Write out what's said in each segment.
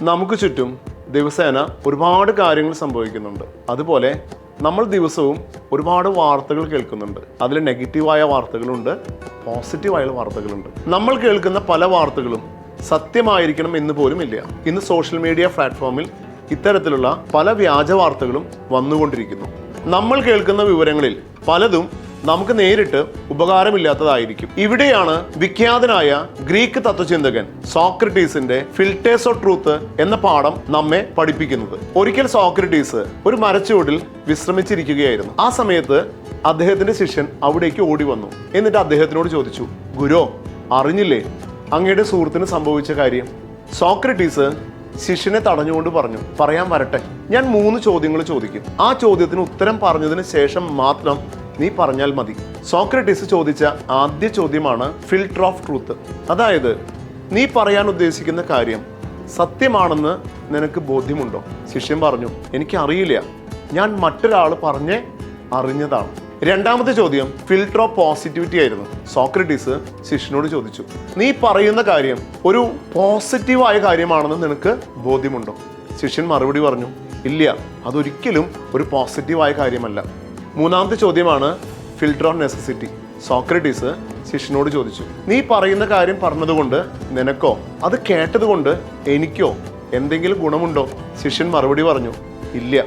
നമുക്ക് ചുറ്റും ദിവസേന ഒരുപാട് കാര്യങ്ങൾ സംഭവിക്കുന്നുണ്ട്. അതുപോലെ നമ്മൾ ദിവസവും ഒരുപാട് വാർത്തകൾ കേൾക്കുന്നുണ്ട്. അതിൽ നെഗറ്റീവായ വാർത്തകളുണ്ട്, പോസിറ്റീവായ വാർത്തകളുണ്ട്. നമ്മൾ കേൾക്കുന്ന പല വാർത്തകളും സത്യമായിരിക്കണം എന്ന് പോലും ഇല്ല. ഇന്ന് സോഷ്യൽ മീഡിയ പ്ലാറ്റ്ഫോമിൽ ഇത്തരത്തിലുള്ള പല വ്യാജ വാർത്തകളും വന്നുകൊണ്ടിരിക്കുന്നു. നമ്മൾ കേൾക്കുന്ന വിവരങ്ങളിൽ പലതും നമുക്ക് നേരിട്ട് ഉപകാരമില്ലാത്തതായിരിക്കും. ഇവിടെയാണ് വിഖ്യാതനായ ഗ്രീക്ക് തത്വചിന്തകൻ സോക്രട്ടീസിന്റെ ഫിൽട്ടേഴ്സ് ഓഫ് ട്രൂത്ത് എന്ന പാഠം നമ്മെ പഠിപ്പിക്കുന്നത്. ഒരിക്കൽ സോക്രട്ടീസ് ഒരു മരച്ചുവട്ടിൽ വിശ്രമിച്ചിരിക്കുകയായിരുന്നു. ആ സമയത്ത് അദ്ദേഹത്തിന്റെ ശിഷ്യൻ അവിടേക്ക് ഓടി വന്നു. എന്നിട്ട് അദ്ദേഹത്തിനോട് ചോദിച്ചു, ഗുരു, അറിഞ്ഞില്ലേ അങ്ങയുടെ സുഹൃത്തിന് സംഭവിച്ച കാര്യം? സോക്രട്ടീസ് ശിഷ്യനെ തടഞ്ഞുകൊണ്ട് പറഞ്ഞു, പറയാൻ വരട്ടെ, ഞാൻ 3 ചോദ്യങ്ങൾ ചോദിക്കും. ആ ചോദ്യത്തിന് ഉത്തരം പറഞ്ഞതിന് ശേഷം മാത്രം നീ പറഞ്ഞാൽ മതി. സോക്രട്ടീസ് ചോദിച്ച ആദ്യ ചോദ്യമാണ് ഫിൽട്ടർ ഓഫ് ട്രൂത്ത്. അതായത്, നീ പറയാൻ ഉദ്ദേശിക്കുന്ന കാര്യം സത്യമാണെന്ന് നിനക്ക് ബോധ്യമുണ്ടോ? ശിഷ്യൻ പറഞ്ഞു, എനിക്കറിയില്ല, ഞാൻ മറ്റൊരാൾ പറഞ്ഞ് അറിഞ്ഞതാണ്. രണ്ടാമത്തെ ചോദ്യം ഫിൽട്ടർ ഓഫ് പോസിറ്റിവിറ്റി ആയിരുന്നു. സോക്രട്ടീസ് ശിഷ്യനോട് ചോദിച്ചു, നീ പറയുന്ന കാര്യം ഒരു പോസിറ്റീവായ കാര്യമാണെന്ന് നിനക്ക് ബോധ്യമുണ്ടോ? ശിഷ്യൻ മറുപടി പറഞ്ഞു, ഇല്ല, അതൊരിക്കലും ഒരു പോസിറ്റീവായ കാര്യമല്ല. മൂന്നാമത്തെ ചോദ്യമാണ് ഫിൽട്ടർ ഓഫ് നെസസിറ്റി. സോക്രട്ടീസ് ശിഷ്യനോട് ചോദിച്ചു, നീ പറയുന്ന കാര്യം പറഞ്ഞതുകൊണ്ട് നിനക്കോ അത് കേട്ടതുകൊണ്ട് എനിക്കോ എന്തെങ്കിലും ഗുണമുണ്ടോ? ശിഷ്യൻ മറുപടി പറഞ്ഞു, ഇല്ല.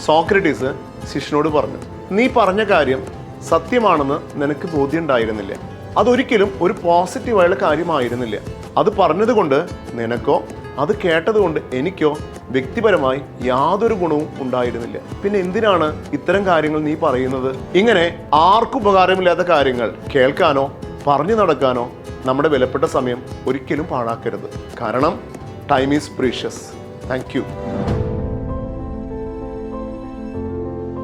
സോക്രട്ടീസ് ശിഷ്യനോട് പറഞ്ഞു, നീ പറഞ്ഞ കാര്യം സത്യമാണെന്ന് നിനക്ക് ബോധ്യമുണ്ടായിരുന്നില്ല. അതൊരിക്കലും ഒരു പോസിറ്റീവായുള്ള കാര്യമായിരുന്നില്ല. അത് പറഞ്ഞതുകൊണ്ട് നിനക്കോ അത് കേട്ടതുകൊണ്ട് എനിക്കോ വ്യക്തിപരമായി യാതൊരു ഗുണവും ഉണ്ടായിരുന്നില്ല. പിന്നെ എന്തിനാണ് ഇത്തരം കാര്യങ്ങൾ നീ പറയുന്നത്? ഇങ്ങനെ ആർക്കും ഉപകാരമില്ലാത്ത കാര്യങ്ങൾ കേൾക്കാനോ പറഞ്ഞു നടക്കാനോ നമ്മുടെ വിലപ്പെട്ട സമയം ഒരിക്കലും പാഴാക്കരുത്. കാരണം time is precious. Thank you.